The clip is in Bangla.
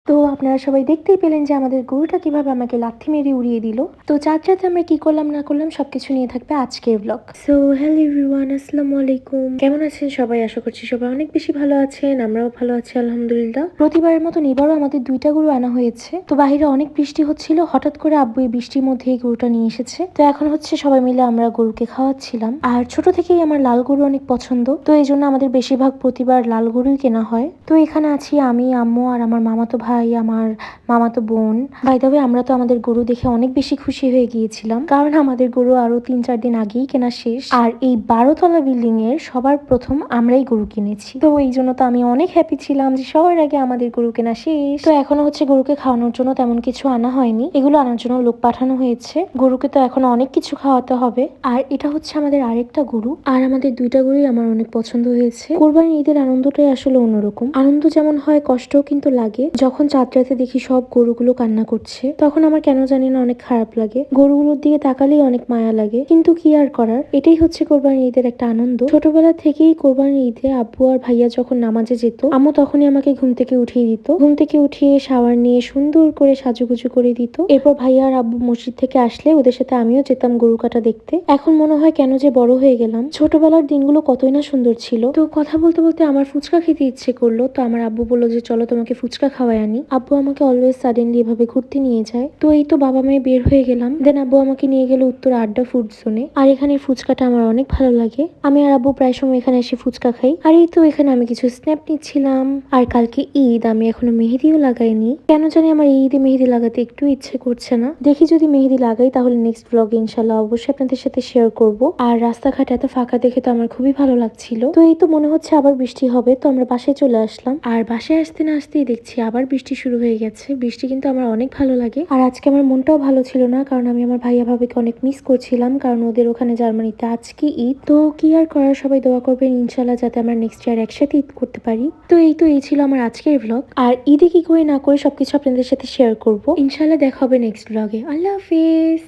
তো আপনারা সবাই দেখতেই পেলেন যে আমাদের গরুটা কিভাবে আমাকে লাথি মেরে উড়িয়ে দিল। তো যার যাতে আমরা কি করলাম না করলাম সবকিছু নিয়ে থাকবে আজকের ব্লগ। সো হ্যালো এভরিওয়ান, আসসালামু আলাইকুম। কেমন আছেন সবাই? আশা করছি সবাই অনেক বেশি ভালো আছেন। আমরাও ভালো আছি আলহামদুলিল্লাহ। প্রতিবারের মতন এবারও আমাদের দুইটা গরু আনা হয়েছে। তো বাহিরে অনেক বৃষ্টি হচ্ছিল, হঠাৎ করে আব্বু এই বৃষ্টির মধ্যে এই গরুটা নিয়ে এসেছে। তো এখন হচ্ছে সবাই মিলে আমরা গরুকে খাওয়াচ্ছিলাম। আর ছোট থেকেই আমার লাল গরু অনেক পছন্দ, তো এই জন্য আমাদের বেশিরভাগ প্রতিবার লাল গরুই কেনা হয়। তো এখানে আছি আমি, আম্মু আর আমার মামাতো ভাই, আমার মামাতো বোন। বাই দ্য ওয়ে, আমরা তো আমাদের গরু দেখে অনেক বেশি খুশি হয়ে গিয়েছিলাম, কারণ আমাদের গরু আরো 3-4 দিন আগেই কেনা শেষ। আর এই 12তলা বিল্ডিং এর সবার প্রথম আমরাই গরু কিনেছি, তো এই জন্য তো আমি অনেক হ্যাপি ছিলাম যে সবার আগে আমাদের গরু কেনা শেষ। তো এখনো হচ্ছে গরুকে খাওয়ানোর জন্য তেমন কিছু আনা হয়নি, এগুলো আনার জন্য লোক পাঠানো হয়েছে। গরুকে তো এখন অনেক কিছু খাওয়াতে হবে। আর এটা হচ্ছে আমাদের আরেকটা গরু, আর আমাদের দুইটা গরুই আমার অনেক পছন্দ হয়েছে। কোরবানির ঈদের আনন্দটাই আসলে অন্যরকম। আনন্দ যেমন হয়, কষ্টও কিন্তু লাগে। যখন চাঁদ রাতে দেখি সব গরুগুলো কান্না করছে, তখন আমার কেন জানি না অনেক খারাপ লাগে। গরুগুলোর দিকে তাকালেই অনেক মায়া লাগে, কিন্তু কি আর করার, এটাই হচ্ছে কোরবানির ঈদের একটা আনন্দ। ছোটবেলা থেকেই কোরবানির ঈদে আব্বু আর ভাইয়া যখন নামাজে যেত, আম্মু তখনই আমাকে ঘুম থেকে উঠিয়ে দিত। ঘুম থেকে উঠিয়ে শাওয়ার নিয়ে সুন্দর করে সাজুগুজু করে দিত। এরপর ভাইয়া আর আব্বু মসজিদ থেকে আসলে ওদের সাথে আমিও যেতাম গরু কাটা দেখতে। এখন মনে হয় কেন যে বড় হয়ে গেলাম। ছোটবেলার দিনগুলো কতই না সুন্দর ছিল। তো কথা বলতে বলতে আমার ফুচকা খেতে ইচ্ছে করলো, তো আমার আব্বু বললো যে চলো তোমাকে ফুচকা খাওয়াই আনি। আব্বু আমাকে অলওয়েজ সাডেনলি এভাবে ঘুরতে নিয়ে যায়। তো এই তো বাবা মেয়ে বের হয়ে গেলাম। দেন আব্বু আমাকে নিয়ে গেল উত্তর আড্ডা ফুড জোনে। আর এখানে ফুচকাটা আমার অনেক ভালো লাগে। আমি আর আব্বু প্রায় সময় এখানে এসে ফুচকা খাই। আর এই তো এখানে আমি কিছু স্ন্যাপ নিচ্ছিলাম। আর কালকে ঈদ, আমি এখনো মেহেদিও লাগাইনি। কেন জানি আমার এই ঈদে মেহেদি লাগাতে একটু ইচ্ছে করছে না। দেখি যদি মেহেদি লাগাই তাহলে নেক্সট ব্লগে ইনশাল্লাহ অবশ্যই আপনাদের সাথে শেয়ার করব। আর রাস্তাঘাট এত ফাঁকা দেখে তো আমার খুবই ভালো লাগছিল। তো এই তো মনে হচ্ছে আবার বৃষ্টি হবে, তো আমরা বাসায় চলে আসলাম। আর বাসায় আসতে না আসতেই দেখছি আবার বৃষ্টি শুরু হয়ে গেছে। বৃষ্টি কিন্তু আমার অনেক ভালো লাগে। আর আজকে আমার মনটাও ভালো ছিল না, কারণ আমি আমার ভাইয়া ভাবিকে অনেক মিস করছিলাম, কারণ ওদের ওখানে জার্মানিতে আজকে ঈদ। তো কি আর করার, সবাই দোয়া করবেন ইনশাল্লাহ যাতে আমরা নেক্সট ইয়ার একসাথে ঈদ করতে পারি। তো এই ছিল আমার আজকের ব্লগ। আর ঈদে কি করে না করে সবকিছু আপনাদের সাথে শেয়ার করব ইনশাল্লাহ। দেখা হবে নেক্সট ব্লগে। আল্লাহ হাফিজ।